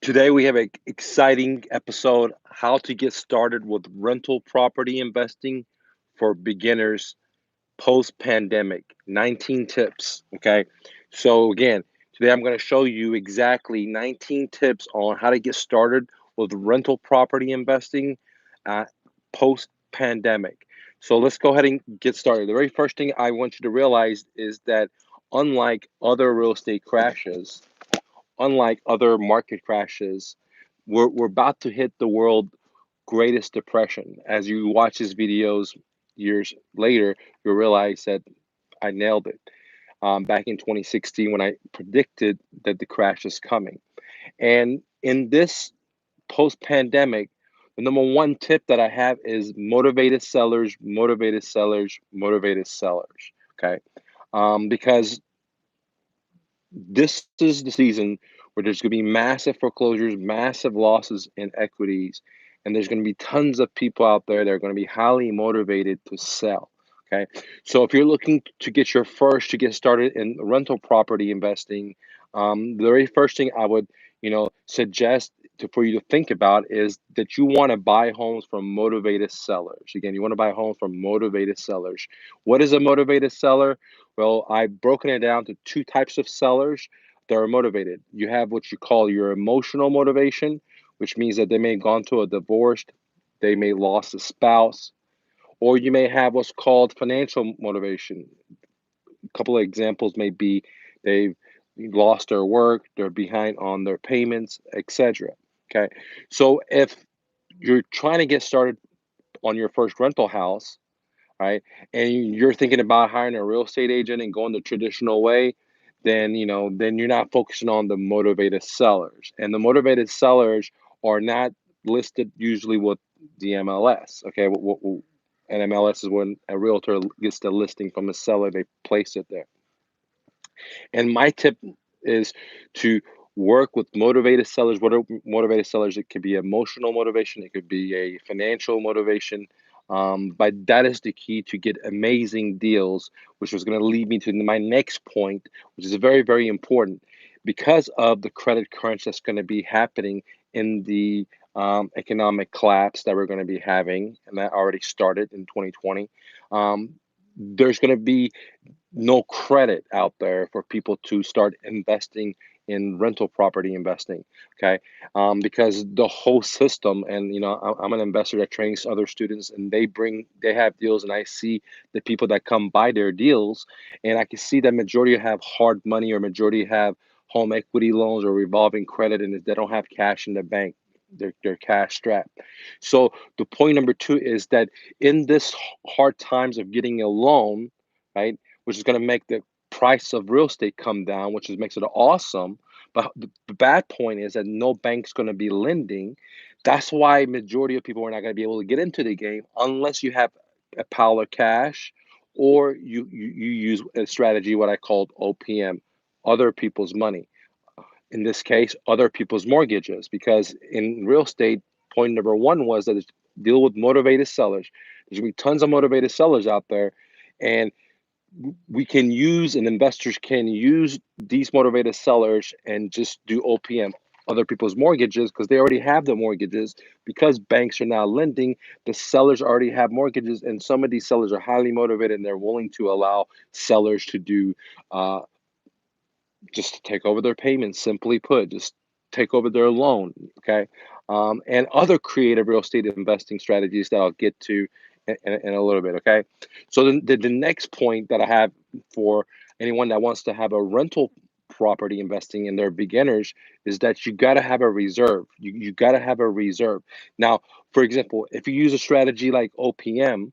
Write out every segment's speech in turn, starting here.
Today we have an exciting episode how to get started with rental property investing for beginners post pandemic. 19 tips. Okay. So, again, today I'm going to show you exactly 19 tips on how to get started with rental property investing uh, post pandemic. So, let's go ahead and get started. The very first thing I want you to realize is that unlike other real estate crashes, unlike other market crashes, we're about to hit the world greatest depression. As you watch these videos years later, you'll realize that I nailed it back in 2016 when I predicted that the crash is coming. And in this post pandemic, the number one tip that I have is motivated sellers, motivated sellers, motivated sellers. Okay. Because this is the season where there's going to be massive foreclosures, massive losses in equities, and there's going to be tons of people out there that are going to be highly motivated to sell. Okay, so if you're looking to get to get started in rental property investing, the very first thing I would, suggest for you to think about is that you want to buy homes from motivated sellers. Again, you want to buy homes from motivated sellers. What is a motivated seller? Well, I've broken it down to two types of sellers that are motivated. You have what you call your emotional motivation, which means that they may have gone through a divorce, they may lost a spouse, or you may have what's called financial motivation. A couple of examples may be they've lost their work, they're behind on their payments, etc. Okay, so if you're trying to get started on your first rental house, right? And you're thinking about hiring a real estate agent and going the traditional way, then you're not focusing on the motivated sellers. And the motivated sellers are not listed usually with the MLS. Okay, an MLS is when a realtor gets the listing from a seller, they place it there. And my tip is to work with motivated sellers. What are motivated sellers? It could be emotional motivation, it could be a financial motivation. But that is the key to get amazing deals, which was going to lead me to my next point, which is very, very important because of the credit crunch that's going to be happening in the economic collapse that we're going to be having, and that already started in 2020. There's going to be no credit out there for people to start investing in rental property investing. Okay, because the whole system, and I'm an investor that trains other students, and they have deals, and I see the people that come buy their deals, and I can see that majority have hard money, or majority have home equity loans or revolving credit, and they don't have cash in the bank. They're cash strapped. So the point number two is that in this hard times of getting a loan, right, which is going to make the price of real estate come down, which makes it awesome. But the bad point is that no bank's going to be lending. That's why majority of people are not going to be able to get into the game unless you have a pile of cash, or you use a strategy what I called OPM, other people's money. In this case, other people's mortgages, because in real estate, point number one was that deal with motivated sellers. There's going to be tons of motivated sellers out there, and we can use and investors can use these motivated sellers and just do OPM, other people's mortgages, because they already have the mortgages. Because banks are now lending, the sellers already have mortgages, and some of these sellers are highly motivated and they're willing to allow sellers to do uh, just to take over their payments, simply put, just take over their loan, okay? And other creative real estate investing strategies that I'll get to in a little bit, okay? So the next point that I have for anyone that wants to have a rental property investing in their beginners is that you got to have a reserve. You got to have a reserve. Now, for example, if you use a strategy like OPM,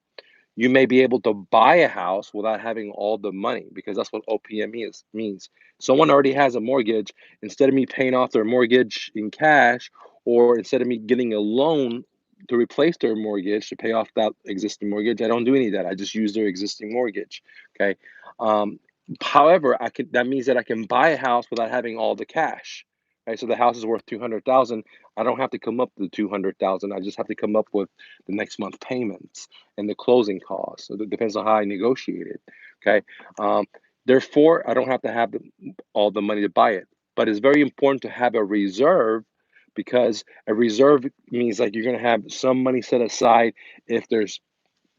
you may be able to buy a house without having all the money, because that's what OPM means. Someone already has a mortgage. Instead of me paying off their mortgage in cash, or instead of me getting a loan to replace their mortgage to pay off that existing mortgage, I don't do any of that. I just use their existing mortgage. Okay. Um, However, I could that means that I can buy a house without having all the cash. Right. So the house is worth 200,000. I don't have to come up with the 200,000. I just have to come up with the next month payments and the closing costs. So it depends on how I negotiate it. Okay. Um, Therefore, I don't have to have all the money to buy it. But it's very important to have a reserve, because a reserve means like you're going to have some money set aside if there's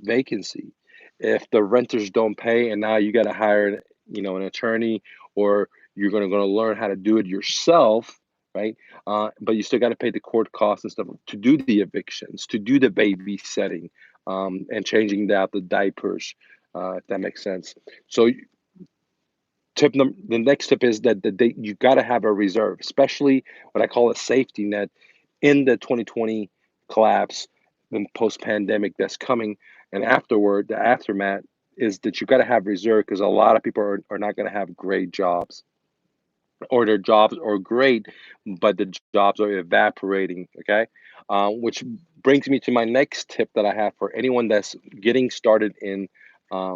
vacancy, if the renters don't pay, and now you got to hire, an attorney, or you're going to learn how to do it yourself, right? But you still got to pay the court costs and stuff to do the evictions, to do the babysitting, and changing out the diapers, if that makes sense. So the next tip is that you got to have a reserve, especially what I call a safety net in the 2020 collapse, the post pandemic that's coming, and afterward, the aftermath is that you got to have reserve, because a lot of people are not going to have great jobs, or their jobs are great, but the jobs are evaporating. Okay. Which brings me to my next tip that I have for anyone that's getting started in uh,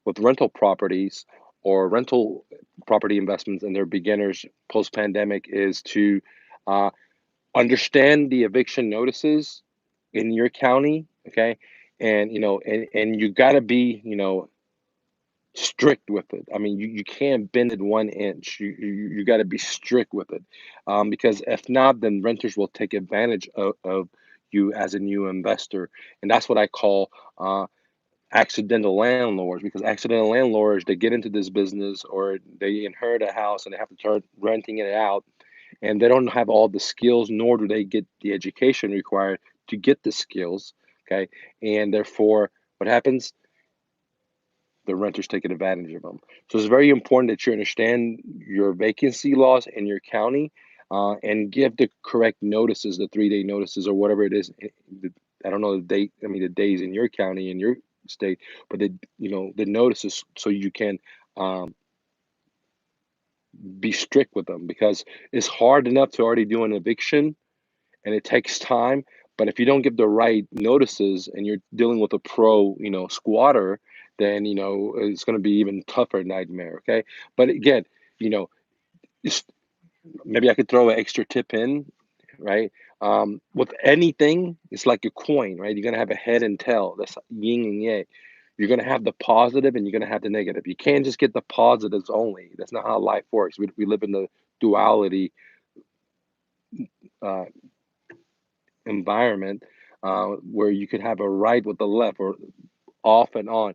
with rental properties or rental property investments, and they're beginners post pandemic, is to uh, understand the eviction notices in your county. Okay. And and you got to be strict with it. I mean, you can't bend it 1 inch. You got to be strict with it, because if not, then renters will take advantage of you as a new investor. And that's what I call accidental landlords, because accidental landlords, they get into this business, or they inherit a house and they have to start renting it out, and they don't have all the skills, nor do they get the education required to get the skills. Okay. And therefore, what happens? The renters taking advantage of them. So it's very important that you understand your vacancy laws in your county, and give the correct notices, the 3-day notices or whatever it is. I don't know the date. I mean, the days in your county, in your state, but the notices, so you can um, be strict with them, because it's hard enough to already do an eviction, and it takes time. But if you don't give the right notices and you're dealing with a pro, squatter, then it's going to be even tougher nightmare. Okay, but again, you know, it's, maybe I could throw an extra tip in, right? With anything, it's like a coin, right? You're gonna have a head and tail. That's yin and yang. You're gonna have the positive and you're gonna have the negative. You can't just get the positives only. That's not how life works. We live in the duality environment, where you could have a right with the left, or off and on,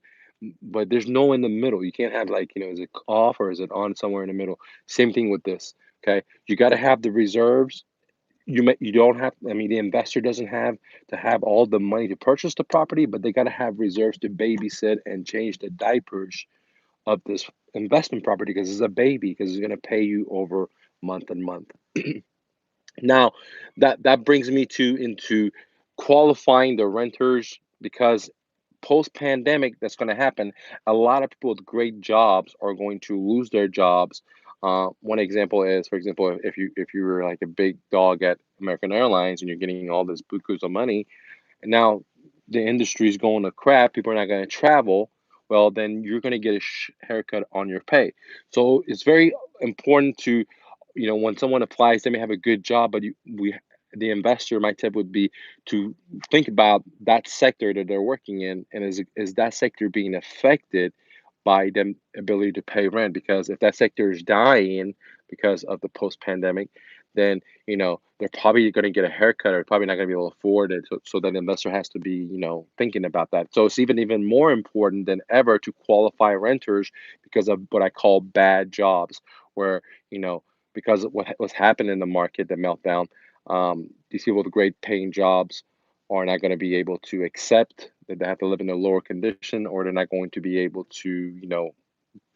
but there's no in the middle. You can't have, like, is it off or is it on, somewhere in the middle. Same thing with this. Okay, you got to have the reserves. You don't have, I mean, the investor doesn't have to have all the money to purchase the property, but they got to have reserves to babysit and change the diapers of this investment property, because it's a baby, because it's going to pay you over month and month. Now, that brings me to into qualifying the renters, because post pandemic, that's going to happen. A lot of people with great jobs are going to lose their jobs. One example is, for example, if you were like a big dog at American Airlines and you're getting all this bukus of money, and now the industry is going to crap, people are not going to travel, well, then you're going to get a haircut on your pay. So it's very important to, when someone applies, they may have a good job, but the investor, my tip would be to think about that sector that they're working in, and is that sector being affected by them ability to pay rent, because if that sector is dying because of the post-pandemic, then they're probably going to get a haircut, or probably not going to be able to afford it. So then the investor has to be thinking about that. So it's even more important than ever to qualify renters because of what I call bad jobs, where you know because of what's happened in the market, the meltdown. These people with great paying jobs are not going to be able to accept that they have to live in a lower condition, or they're not going to be able to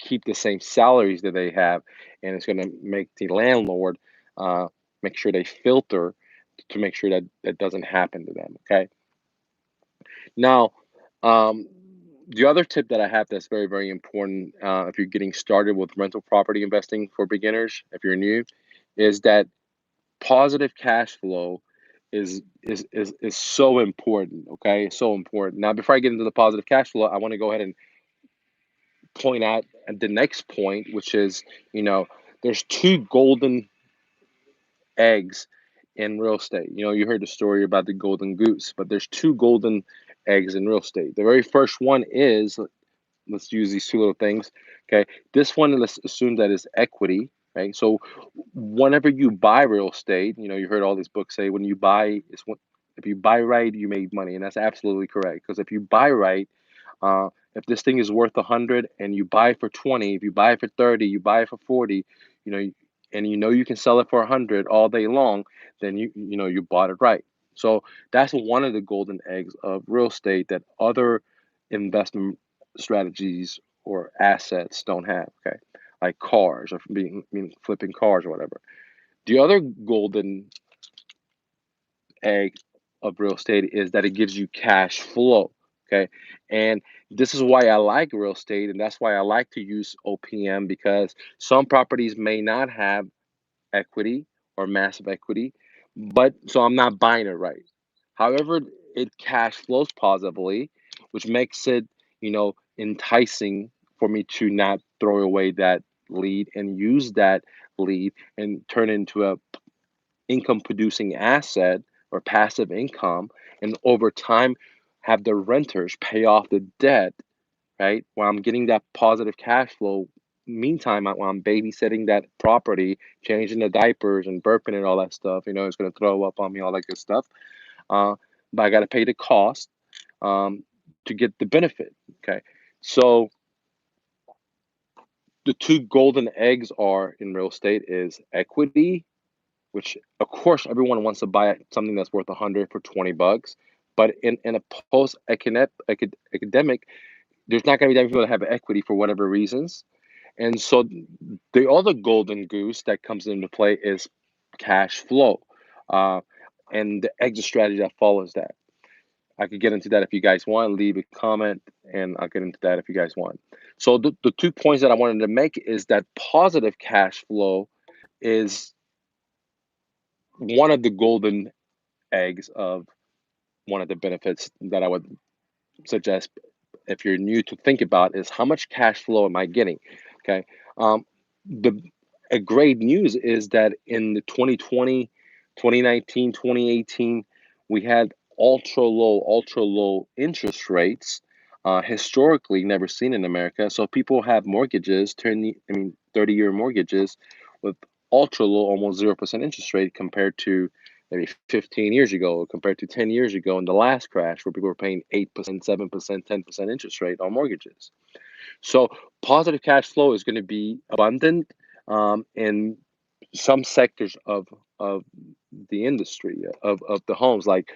keep the same salaries that they have, and it's going to make the landlord uh, make sure they filter to make sure that that doesn't happen to them. Okay. Now, um, the other tip that I have that's very important, if you're getting started with rental property investing for beginners, if you're new, is that positive cash flow is so important. Okay, so important. Now, before I get into the positive cash flow, I want to go ahead and point out at the next point, which is, you know, there's two golden eggs in real estate. You heard the story about the golden goose, but there's two golden eggs in real estate. The very first one is, let's use these two little things. Okay. This one, let's assume that is equity, right? So whenever you buy real estate, you heard all these books say when you buy, if you buy right, you make money. And that's absolutely correct. Because if you buy right, if this thing is worth 100 and you buy it for 20, if you buy it for 30, you buy it for 40, you know, and you can sell it for 100 all day long, then you bought it right. So that's one of the golden eggs of real estate that other investment strategies or assets don't have. Okay, like cars, or flipping cars or whatever. The other golden egg of real estate is that it gives you cash flow. Okay. And this is why I like real estate. And that's why I like to use OPM, because some properties may not have equity or massive equity, but so I'm not buying it right. However, it cash flows positively, which makes it, enticing for me to not throw away that lead and use that lead and turn it into a income producing asset or passive income, and over time have the renters pay off the debt, right, while I'm getting that positive cash flow. Meantime, while I'm babysitting that property, changing the diapers and burping and all that stuff, it's going to throw up on me, all that good stuff. uh, but I got to pay the cost, um, to get the benefit. Okay. So the two golden eggs are in real estate is equity, which of course everyone wants to buy something that's worth 100 for 20 bucks. But in a post academic, there's not going to be that many people that have equity for whatever reasons. And so the other golden goose that comes into play is cash flow, uh, and the exit strategy that follows that. I could get into that if you guys want. Leave a comment, and I'll get into that if you guys want. So the 2 points that I wanted to make is that positive cash flow is one of the golden eggs of one of the benefits that I would suggest if you're new to think about is how much cash flow am I getting? Okay. The A great news is that in the 2020, 2019, 2018, we had ultra low interest rates, historically never seen in America. So people have mortgages, 30-year mortgages with ultra low, almost 0% interest rate, compared to maybe 15 years ago, compared to 10 years ago in the last crash, where people were paying 8%, 7%, 10% interest rate on mortgages. So positive cash flow is going to be abundant, in some sectors of the industry, of the homes, like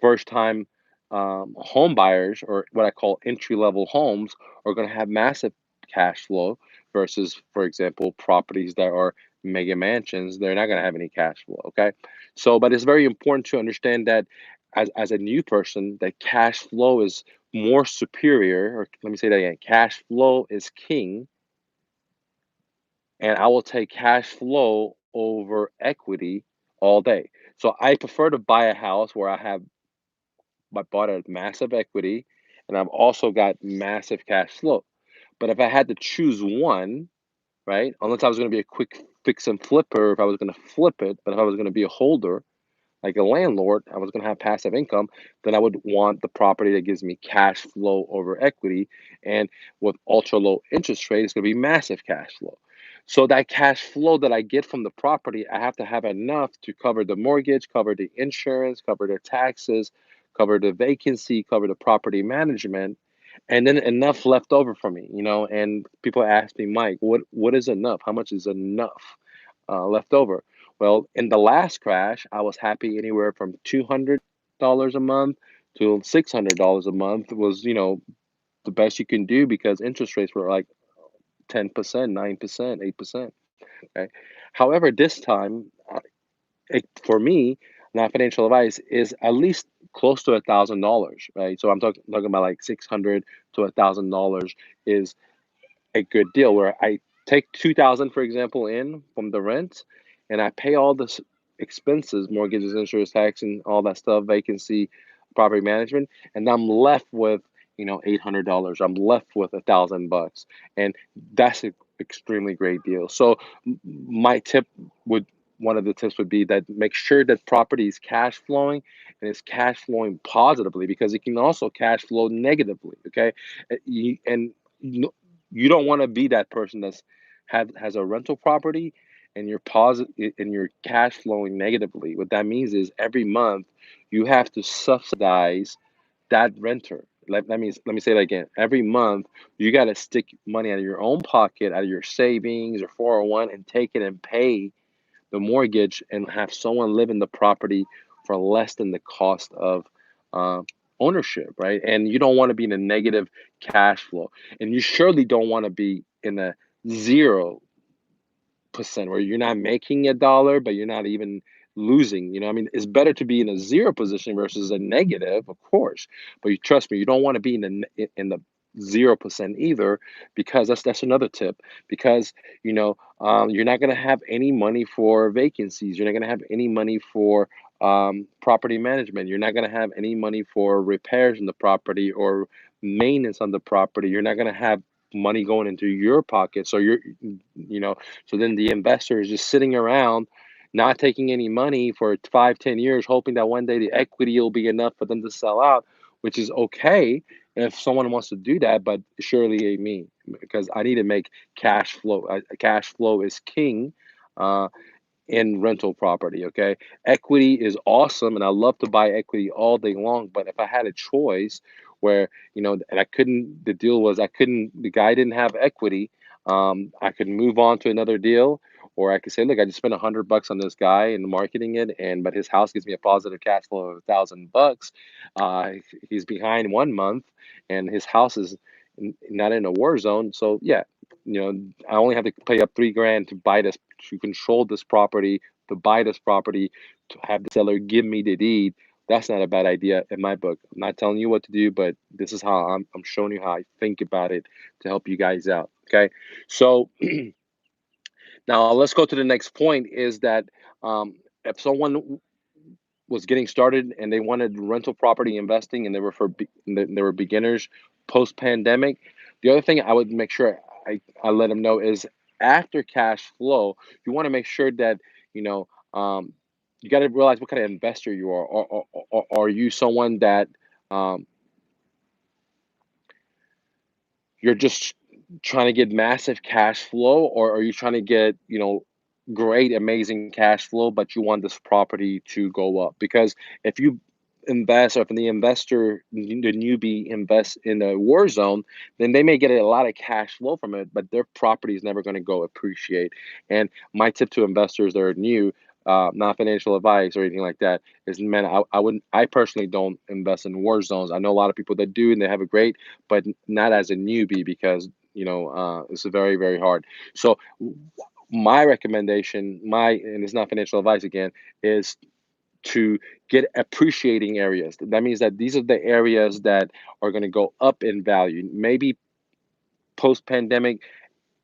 first time home buyers, or what I call entry level homes, are going to have massive cash flow versus, for example, properties that are mega mansions. They're not going to have any cash flow. Okay. So, but it's very important to understand that as a new person, that cash flow is more superior, or let me say that again, cash flow is king, and I will take cash flow over equity all day. So I prefer to buy a house where I bought a massive equity, and I've also got massive cash flow. But if I had to choose one, right, unless I was going to be a quick fix and flipper, if I was going to flip it, but if I was going to be a holder, like a landlord, I was going to have passive income, then I would want the property that gives me cash flow over equity. And with ultra low interest rate, it's going to be massive cash flow. So that cash flow that I get from the property, I have to have enough to cover the mortgage, cover the insurance, cover the taxes, cover the vacancy, cover the property management, and then enough left over for me, And people ask me, Mike, what is enough? How much is enough left over? Well, in the last crash, I was happy anywhere from $200 a month to $600 a month was, the best you can do because interest rates were like 10%, 9%, 8%. Okay. However, this time, for me, not financial advice is at least close to $1,000, right? So I'm talking about like 600 to $1,000 is a good deal where I take 2,000, for example, in from the rent, and I pay all the expenses, mortgages, insurance, tax, and all that stuff, vacancy, property management, and I'm left with $800. I'm left with $1,000, and that's an extremely great deal. So my tip would one of the tips would be that make sure that property is cash flowing and it's cash flowing positively because it can also cash flow negatively. Okay, and you don't want to be that person that's has a rental property and you're positive and you're cash flowing negatively. What that means is every month you have to subsidize that renter. Let me say that again. Every month you got to stick money out of your own pocket, out of your savings or 401, and take it and pay the mortgage and have someone live in the property for less than the cost of uh, ownership, right? And you don't want to be in a negative cash flow, and you surely don't want to be in a 0% where you're not making a dollar, but you're not even losing. I mean, it's better to be in a zero position versus a negative, of course. But you trust me, you don't want to be in the 0% either, because that's another tip. Because you're not going to have any money for vacancies. You're not going to have any money for property management. You're not going to have any money for repairs in the property or maintenance on the property. You're not going to have money going into your pocket. So you know, so then the investor is just sitting around, not taking any money for 5, 10 years, hoping that one day the equity will be enough for them to sell out, which is okay if someone wants to do that, but surely ain't me because I need to make cash flow. Cash flow is king. Uh, in rental property. Okay. Equity is awesome and I love to buy equity all day long. But if I had a choice where, and the deal was the guy didn't have equity, I could move on to another deal. Or I could say, look, I just spent $100 on this guy and marketing it, but his house gives me a positive cash flow of $1,000. He's behind 1 month, and his house is not in a war zone. So yeah, I only have to pay up 3 grand to buy this, to control this property, to buy this property, to have the seller give me the deed. That's not a bad idea in my book. I'm not telling you what to do, but this is how I'm showing you how I think about it to help you guys out. Okay. So now let's go to the next point is that if someone was getting started and they wanted rental property investing and they were they were beginners post pandemic, the other thing I would make sure I let them know is after cash flow, you want to make sure that you know you got to realize what kind of investor you are. Or are you someone that um, you're just trying to get massive cash flow, or are you trying to get, great, amazing cash flow, but you want this property to go up? Because if you invest, or if the investor, the newbie invests in a war zone, then they may get a lot of cash flow from it, but their property is never going to go appreciate. And my tip to investors that are new, not financial advice or anything like that, is, man, I wouldn't, I personally don't invest in war zones. I know a lot of people that do, and they have a great, but not as a newbie because it's very, very hard. So my recommendation, and it's not financial advice again, is to get appreciating areas. That means that these are the areas that are going to go up in value. Maybe post pandemic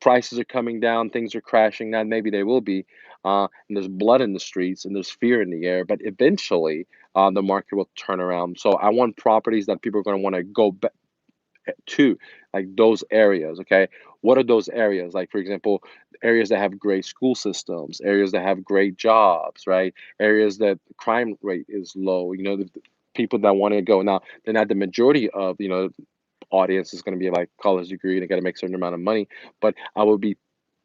prices are coming down, things are crashing. Now maybe they will be, and there's blood in the streets and there's fear in the air. But eventually, the market will turn around. So I want properties that people are going to want to go back to, like those areas. Okay, What are those areas? Like, for example, areas that have great school systems, areas that have great jobs, right? Areas that the crime rate is low. The people that want to go now, they're not the majority of audience is going to be like college degree and they got to make a certain amount of money. But I would be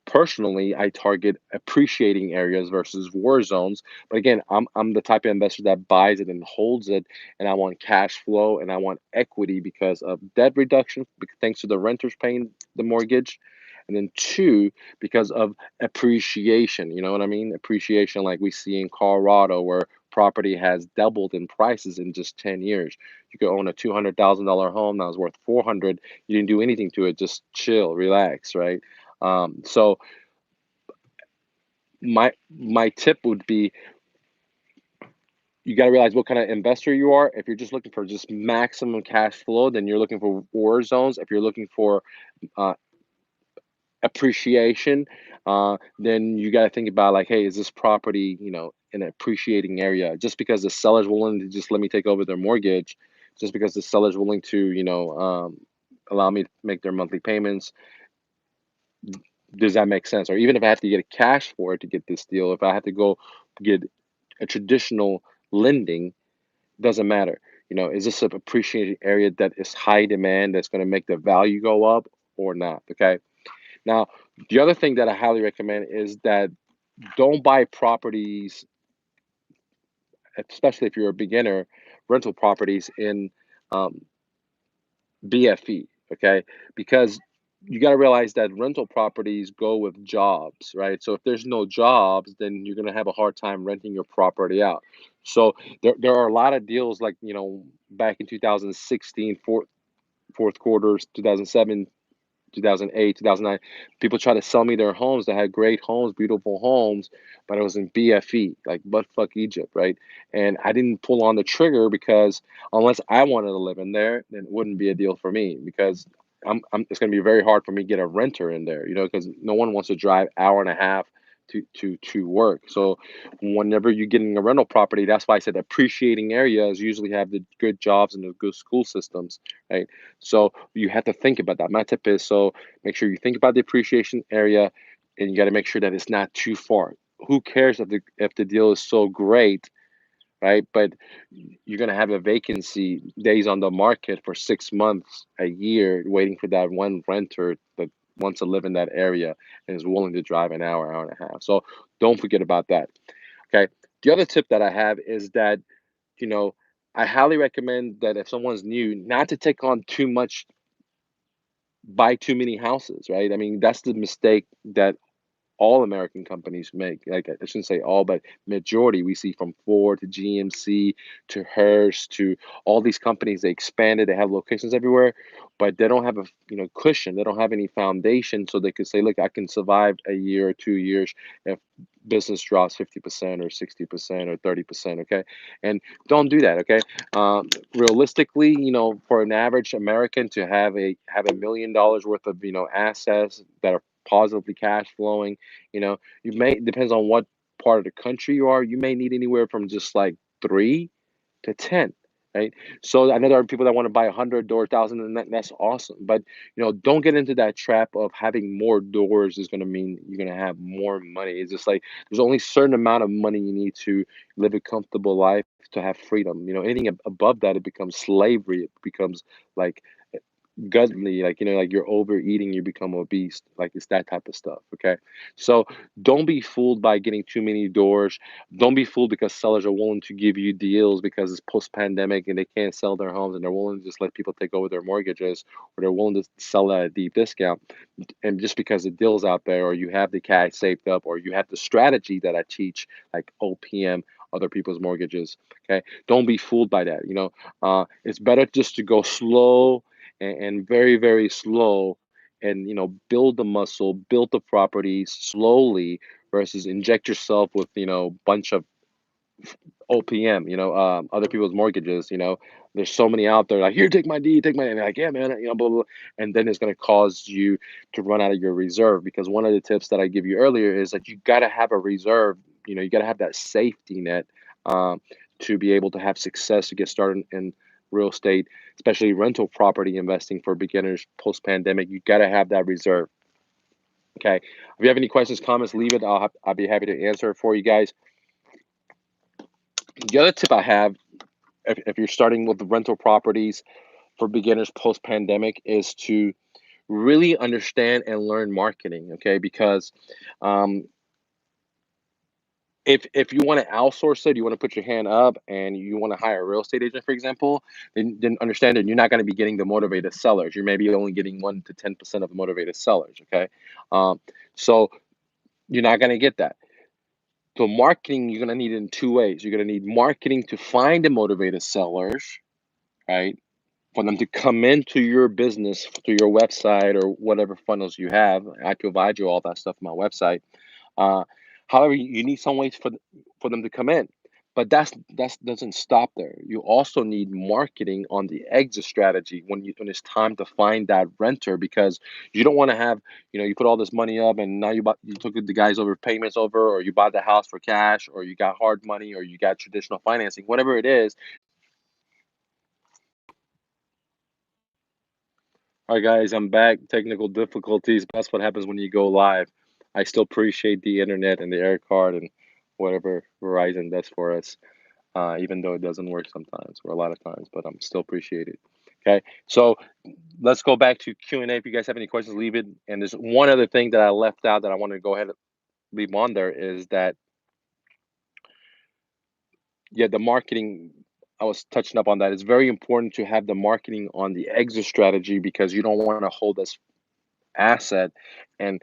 personally, I target appreciating areas versus war zones. But again, I'm the type of investor that buys it and holds it, and I want cash flow and I want equity because of debt reduction, thanks to the renters paying the mortgage. And then two, because of appreciation. You know what I mean? Appreciation, like we see in Colorado, where property has doubled in prices in just 10 years. You could own a $200,000 home that was worth 400. You didn't do anything to it, just chill, relax, right? So my tip would be, you got to realize what kind of investor you are. If you're just looking for just maximum cash flow, then you're looking for war zones. If you're looking for uh, appreciation, then you got to think about like, hey, is this property in an appreciating area? Just because the seller's willing to just let me take over their mortgage, just because the seller's willing to allow me to make their monthly payments, does that make sense? Or even if I have to get cash for it to get this deal, if I have to go get a traditional lending, doesn't matter. Is this an appreciated area that is high demand that's going to make the value go up or not? Okay. Now, the other thing that I highly recommend is that don't buy properties, especially if you're a beginner, rental properties in um, BFE, okay? Because you got to realize that rental properties go with jobs, right? So if there's no jobs, then you're going to have a hard time renting your property out. So there are a lot of deals like, back in 2016, fourth quarters, 2007, 2008, 2009, people try to sell me their homes that had great homes, beautiful homes, but it was in BFE, like butt fuck Egypt, right? And I didn't pull on the trigger because unless I wanted to live in there, then it wouldn't be a deal for me because it's going to be very hard for me to get a renter in there, because no one wants to drive hour and a half to work. So whenever you're getting a rental property, that's why I said appreciating areas usually have the good jobs and the good school systems, right? So you have to think about that. My tip is, so make sure you think about the appreciation area, and you got to make sure that it's not too far. Who cares if the deal is so great, right? But you're gonna have a vacancy days on the market for 6 months, a year, waiting for that one renter that wants to live in that area and is willing to drive an hour, hour and a half. So don't forget about that. Okay. The other tip that I have is that you know I highly recommend that if someone's new, not to take on too much, buy too many houses, right? I mean, that's the mistake that all American companies make. Like, I shouldn't say all, but majority we see, from Ford to GMC to Hearst to all these companies. They expanded, they have locations everywhere, but they don't have a cushion. They don't have any foundation, so they could say, look, I can survive a year or 2 years if business drops 50% or 60% or 30%. Okay, and don't do that. Okay, realistically, for an average American to have $1 million worth of assets that are positively cash flowing, you may, depends on what part of the country you are, you may need anywhere from just like 3 to 10, right? So I know there are people that want to buy 100 or 1,000, and that's awesome. But don't get into that trap of having more doors is going to mean you're going to have more money. It's just like there's only a certain amount of money you need to live a comfortable life, to have freedom. Anything above that, it becomes slavery. It becomes like gluttony, like like you're overeating, you become obese, like it's that type of stuff. Okay, so don't be fooled by getting too many doors. Don't be fooled because sellers are willing to give you deals because it's post-pandemic and they can't sell their homes, and they're willing to just let people take over their mortgages, or they're willing to sell at a deep discount. And just because the deal's out there, or you have the cash saved up, or you have the strategy that I teach, like OPM, other people's mortgages. Okay, don't be fooled by that. It's better just to go slow, and very, very slow, and build the muscle, build the property slowly, versus inject yourself with bunch of OPM, other people's mortgages. There's so many out there, like, here, take my deed, take my, and you're like, yeah, man, blah, blah, blah. And then it's going to cause you to run out of your reserve, because one of the tips that I give you earlier is that you got to have a reserve. You got to have that safety net, um, to be able to have success, to get started in real estate, especially rental property investing for beginners post pandemic. You got to have that reserve. Okay. If you have any questions, comments, leave it. I'll be happy to answer it for you guys. The other tip I have, if you're starting with the rental properties for beginners post pandemic, is to really understand and learn marketing. Okay, because um, if you want to outsource it, you want to put your hand up and you want to hire a real estate agent, for example, then understand that you're not going to be getting the motivated sellers. You're maybe only getting 1 to 10% of the motivated sellers. Okay, um, so you're not going to get that. So marketing, you're going to need it in two ways. You're going to need marketing to find the motivated sellers, right? For them to come into your business through your website or whatever funnels you have. I provide you all that stuff on my website. Uh, However, you need some ways for them to come in, but that doesn't stop there. You also need marketing on the exit strategy when it's time to find that renter, because you don't want to have, you put all this money up and now you took the guys over payments over, or you bought the house for cash, or you got hard money, or you got traditional financing, whatever it is. All right, guys, I'm back. Technical difficulties. That's what happens when you go live. I still appreciate the internet and the air card and whatever Verizon does for us, even though it doesn't work sometimes or a lot of times, but I'm still appreciate it. Okay, so let's go back to Q&A. If you guys have any questions, leave it. And there's one other thing that I left out that I want to go ahead and leave on there is that, yeah, the marketing. I was touching up on that. It's very important to have the marketing on the exit strategy, because you don't want to hold this asset and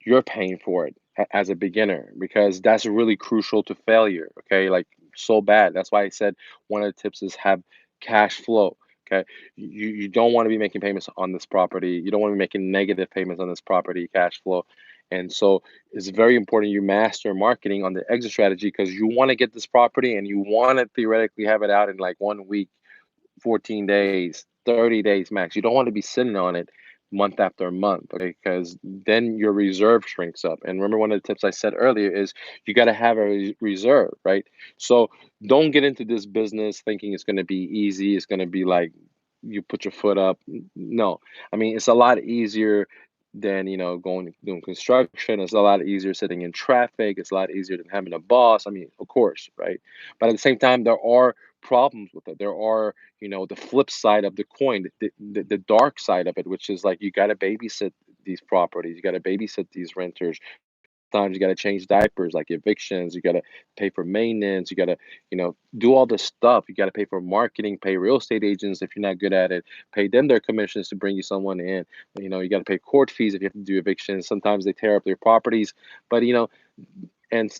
you're paying for it as a beginner, because that's really crucial to failure. Okay, like, so bad. That's why I said one of the tips is have cash flow. Okay, you don't want to be making payments on this property. You don't want to be making negative payments on this property, cash flow. And so it's very important you master marketing on the exit strategy, because you want to get this property and you want to theoretically have it out in like 1 week, 14 days, 30 days max. You don't want to be sitting on it month after month, okay? Because then your reserve shrinks up. And remember, one of the tips I said earlier is you got to have a reserve, right? So don't get into this business thinking it's going to be easy. It's going to be like you put your foot up. No, I mean, it's a lot easier than going doing construction. It's a lot easier sitting in traffic. It's a lot easier than having a boss. I mean, of course, right? But at the same time, there are problems with it. There are, the flip side of the coin, the dark side of it, which is like you got to babysit these properties, you got to babysit these renters. Sometimes you got to change diapers, like evictions. You got to pay for maintenance. You got to, do all this stuff. You got to pay for marketing, pay real estate agents if you're not good at it, pay them their commissions to bring you someone in. You got to pay court fees if you have to do evictions. Sometimes they tear up their properties, but and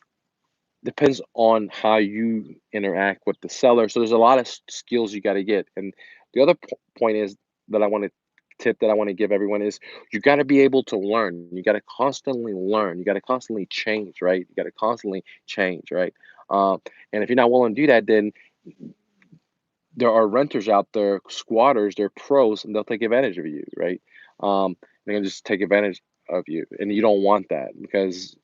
depends on how you interact with the seller. So there's a lot of skills you got to get. And the other point is that I want to tip that I want to give everyone is you got to be able to learn. You got to constantly learn. You got to constantly change, right? You got to constantly change, right? And if you're not willing to do that, then there are renters out there, squatters, they're pros, and they'll take advantage of you, right? They're gonna just take advantage of you, and you don't want that, because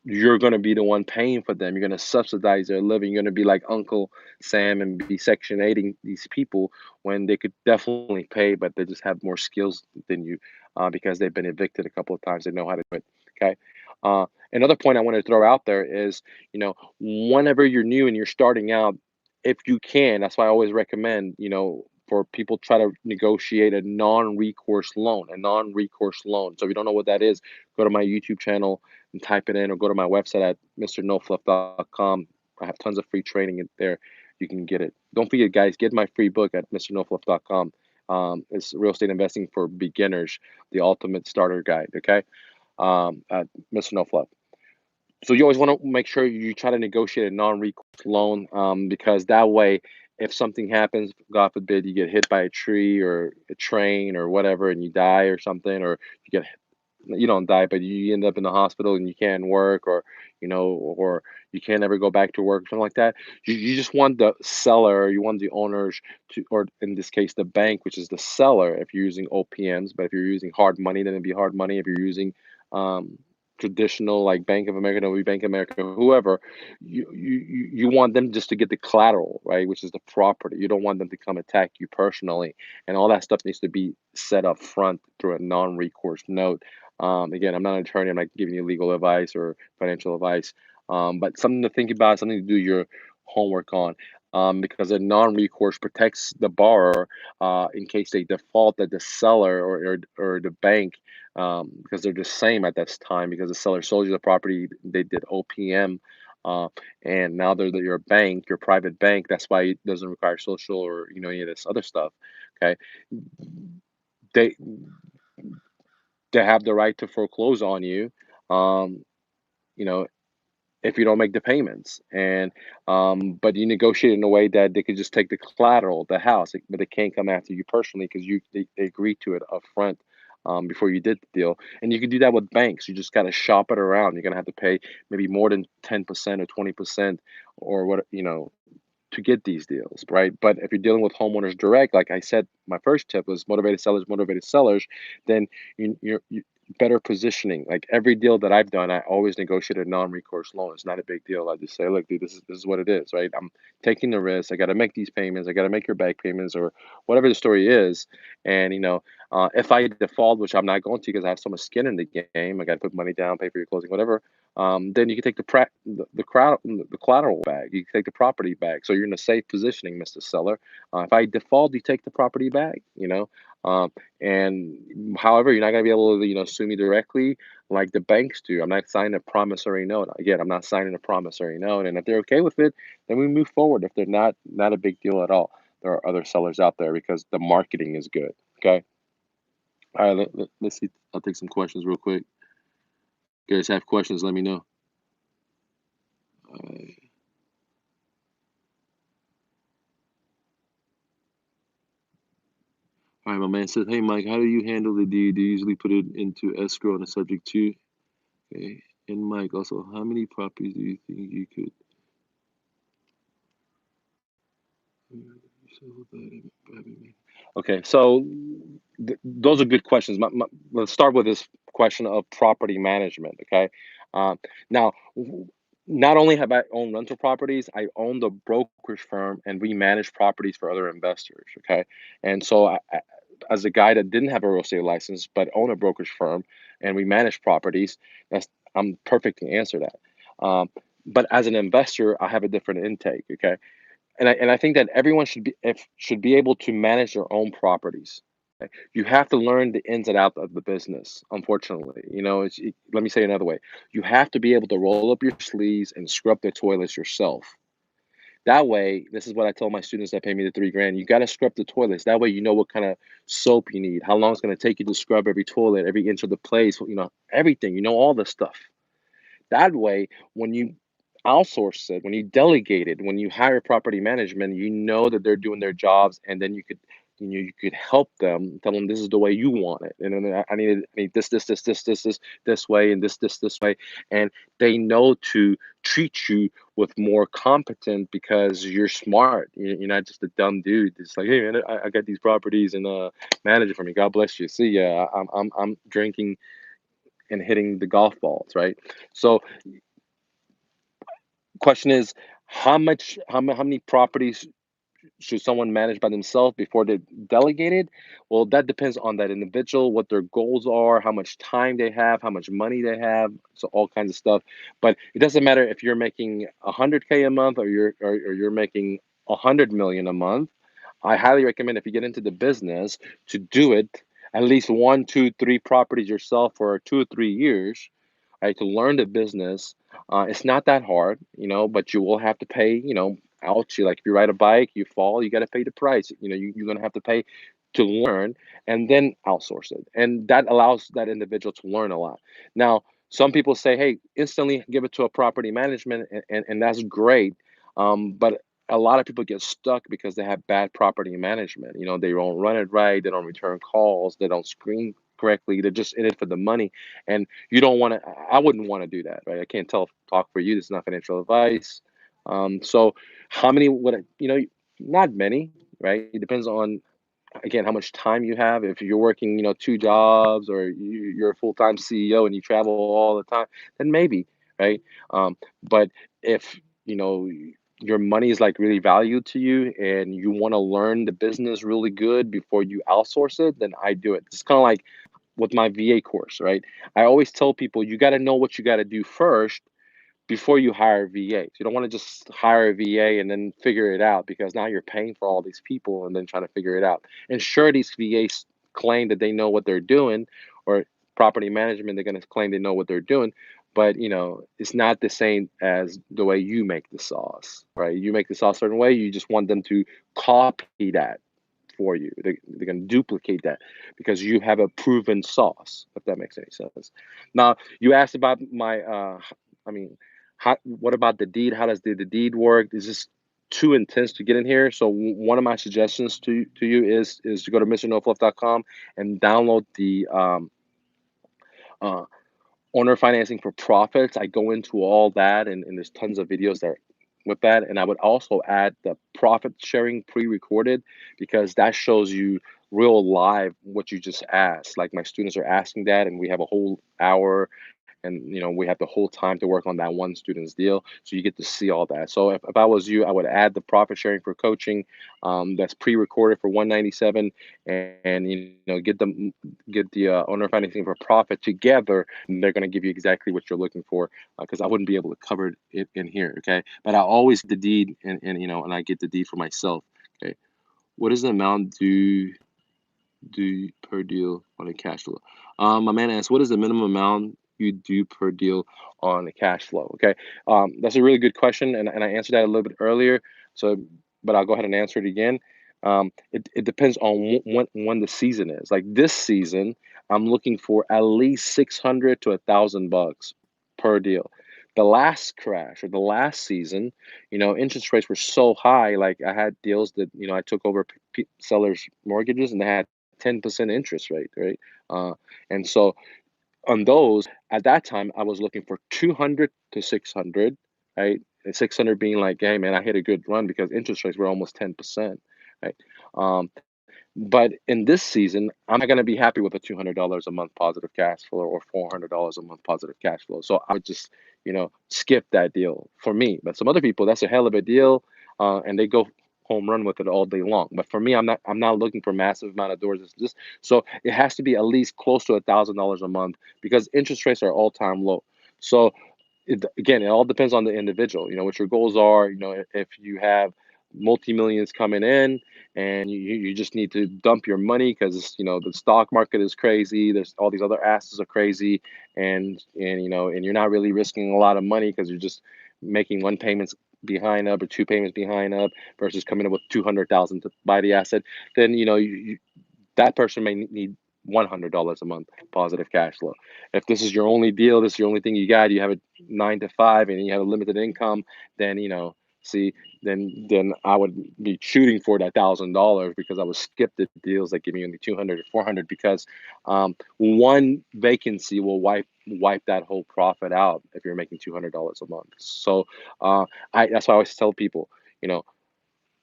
you're going to be the one paying for them. You're going to subsidize their living. You're going to be like Uncle Sam and be Section 8ing these people when they could definitely pay, but they just have more skills than you, because they've been evicted a couple of times. They know how to do it. Okay. Another point I want to throw out there is, whenever you're new and you're starting out, if you can, that's why I always recommend, for people try to negotiate a non-recourse loan, So if you don't know what that is, go to my YouTube channel and type it in, or go to my website at mrnofluff.com. I have tons of free training in there. You can get it. Don't forget, guys, get my free book at mrnofluff.com. It's real estate investing for beginners, the ultimate starter guide. Okay, at Mr. No Fluff. So you always want to make sure you try to negotiate a non-recourse loan, because that way, if something happens, God forbid, you get hit by a tree or a train or whatever, and you die or something, or you don't die, but you end up in the hospital and you can't work, or you can't ever go back to work, something like that. You just want the seller, you want the owners to, or in this case, the bank, which is the seller, if you're using OPMs. But if you're using hard money, then it'd be hard money. If you're using um, traditional, like Bank of America, no, Bank of America, whoever, you want them just to get the collateral, right, which is the property. You don't want them to come attack you personally, and all that stuff needs to be set up front through a non-recourse note. Again, I'm not an attorney. I'm not giving you legal advice or financial advice, but something to think about, something to do your homework on, because a non-recourse protects the borrower in case they default, that the seller or the bank, because they're the same at this time, because the seller sold you the property, they did OPM. Uh, and now your bank, your private bank. That's why it doesn't require social or any of this other stuff. Okay, they they have the right to foreclose on you, um, you know, if you don't make the payments. And but you negotiate in a way that they could just take the collateral, the house, but they can't come after you personally because they agreed to it up front. Before you did the deal, and you can do that with banks. You just gotta shop it around. You're gonna have to pay maybe more than 10% or 20% or what to get these deals, right? But if you're dealing with homeowners direct, like I said, my first tip was motivated sellers, then you better positioning. Like every deal that I've done, I always negotiate a non-recourse loan. It's not a big deal. I just say, look, dude, this is what it is, right? I'm taking the risk. I got to make these payments. I got to make your back payments or whatever the story is. And if I default, which I'm not going to because I have so much skin in the game, I got to put money down, pay for your closing, whatever. Then you can take the collateral back. You can take the property back. So you're in a safe positioning, Mr. Seller. If I default, you take the property back. And however, you're not gonna be able to sue me directly like the banks do. I'm not signing a promissory note. Again, I'm not signing a promissory note. And if they're okay with it, then we move forward. If they're not a big deal at all. There are other sellers out there because the marketing is good. Okay. All right. Let's see. I'll take some questions real quick. You guys have questions? Let me know. Uh, All right, my man says, "Hey, Mike, how do you handle the deed? Do you usually put it into escrow on the subject too?" Okay. And Mike, also, how many properties do you think you could sell without having me? Okay, so those are good questions. Let's start with this question of property management. Okay, now not only have I owned rental properties, I own the brokerage firm, and we manage properties for other investors. Okay, and so as a guy that didn't have a real estate license but own a brokerage firm and we manage properties, that's I'm perfect to answer that. But as an investor, I have a different intake. Okay, and I think that everyone should be able to manage their own properties. You have to learn the ins and outs of the business. Unfortunately, let me say it another way. You have to be able to roll up your sleeves and scrub the toilets yourself. That way, this is what I tell my students that pay me the 3 grand. You got to scrub the toilets. That way, you know what kind of soap you need, how long it's going to take you to scrub every toilet, every inch of the place. Everything. You know all this stuff. That way, when you outsource it, when you delegate it, when you hire property management, you know that they're doing their jobs, and then you could help them, tell them this is the way you want it, and then I need this way, and this way, and they know to treat you with more competent because you're smart. You're not just a dumb dude. It's like, hey man, I got these properties and manage it for me. God bless you. See, yeah, I'm drinking and hitting the golf balls, right? So question is, how many properties should someone manage by themselves before they delegate it? Well, that depends on that individual, what their goals are, how much time they have, how much money they have, so all kinds of stuff. But it doesn't matter if you're making 100K a month or you're making 100 million a month. I highly recommend if you get into the business to do it at least one, two, three properties yourself for 2 or 3 years, right? To learn the business. It's not that hard, but you will have to pay, ouch, like if you ride a bike, you fall, you got to pay the price. You're going to have to pay to learn and then outsource it. And that allows that individual to learn a lot. Now, some people say, hey, instantly give it to a property management, and that's great. But a lot of people get stuck because they have bad property management. They don't run it right, they don't return calls, they don't screen correctly, they're just in it for the money. And you don't want to, I wouldn't want to do that, right? I can't talk for you. This is not financial advice. So how many would not many, right? It depends on, again, how much time you have. If you're working, two jobs, or you're a full-time CEO and you travel all the time, then maybe, right? But if your money is like really valued to you and you want to learn the business really good before you outsource it, then I do it. It's kind of like with my VA course, right? I always tell people you got to know what you got to do first before you hire VAs. You don't want to just hire a VA and then figure it out, because now you're paying for all these people and then trying to figure it out. And sure, these VAs claim that they know what they're doing, or property management, they're going to claim they know what they're doing. But it's not the same as the way you make the sauce, right? You make the sauce a certain way. You just want them to copy that for you. They're going to duplicate that because you have a proven sauce, if that makes any sense. Now, you asked about my, I mean, what about the deed? How does the deed work? Is this too intense to get in here? So one of my suggestions to you is to go to mrnofluff.com and download the uh, owner financing for profits. I go into all that, and there's tons of videos there with that. And I would also add the profit sharing pre-recorded, because that shows you real live what you just asked. Like my students are asking that, and we have a whole hour, and we have the whole time to work on that one student's deal, so you get to see all that. So if I was you, I would add the profit sharing for coaching, that's pre-recorded for 197, and get the owner financing for profit together, and they're going to give you exactly what you're looking for, because I wouldn't be able to cover it in here. Okay, but I always get the deed, and I get the deed for myself. Okay, what is the amount due per deal on a cash flow? My man asked, what is the minimum amount you do per deal on a cash flow? Okay, that's a really good question, and I answered that a little bit earlier. So, but I'll go ahead and answer it again. It depends on when the season is. Like this season, I'm looking for at least 600 to $1,000 per deal. The last crash, or the last season, interest rates were so high. Like I had deals that I took over sellers' mortgages, and they had 10% interest rate, right? Uh, and so on those, at that time, I was looking for 200 to 600, right? And 600 being like, hey, man, I hit a good run because interest rates were almost 10%, right? Um, but in this season, I'm not going to be happy with a $200 a month positive cash flow, or $400 a month positive cash flow. So I would just, skip that deal for me. But some other people, that's a hell of a deal, and they go home run with it all day long. But for me, I'm not looking for massive amount of doors. It's just, so it has to be at least close to $1,000 a month, because interest rates are all time low. So again, it all depends on the individual. What your goals are. If you have multi-millions coming in, and you just need to dump your money because the stock market is crazy, there's all these other assets are crazy, and you're not really risking a lot of money because you're just making one payments behind up, or two payments behind up, versus coming up with 200,000 to buy the asset. Then that person may need $100 a month positive cash flow. If this is your only deal, this is your only thing you got, you have a 9 to 5, and you have a limited income, then see, then I would be shooting for that $1,000, because I would skip the deals that give me only 200 or 400, because one vacancy will wipe that whole profit out if you're making $200 a month. So I that's why I always tell people, you know,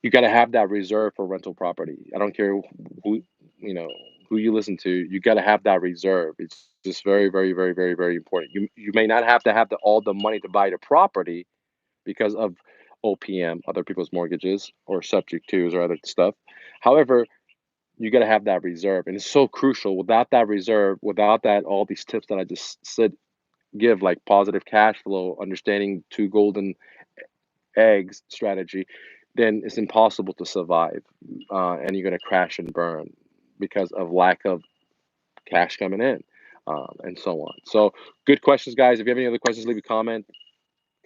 you got to have that reserve for rental property. I don't care who you know who you listen to. You got to have that reserve. It's just very, very, very, very, very important. You may not have to have all the money to buy the property because of OPM, other people's mortgages, or subject twos, or other stuff. However, you got to have that reserve, and it's so crucial. Without that reserve, without that, all these tips that I just said give, like positive cash flow, understanding two golden eggs strategy, then it's impossible to survive, and you're going to crash and burn because of lack of cash coming in, and so on. So, good questions, guys. If you have any other questions, leave a comment.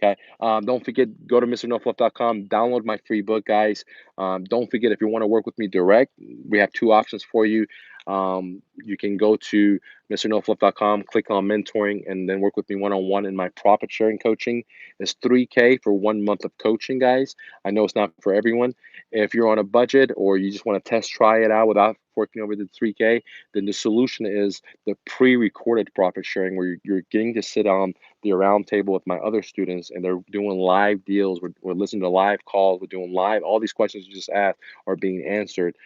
Okay. Don't forget, go to mrnofluff.com, download my free book, guys. Don't forget, if you want to work with me direct, we have two options for you. You can go to mrnofluff.com, click on mentoring, and then work with me one-on-one in my profit sharing coaching. It's $3K for 1 month of coaching, guys. I know it's not for everyone. If you're on a budget, or you just want to test try it out without working over the 3K, then the solution is the pre-recorded profit sharing, where you're getting to sit on the round table with my other students, and they're doing live deals. We're listening to live calls. We're doing live. All these questions you just asked are being answered.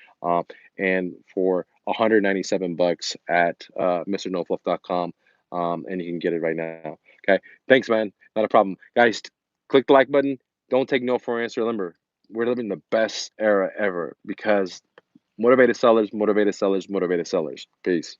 And for $197 at mrnofluff.com, and you can get it right now. Okay. Thanks, man. Not a problem. Guys, click the like button. Don't take no for an answer. Remember, we're living the best era ever, because motivated sellers, motivated sellers, motivated sellers. Peace.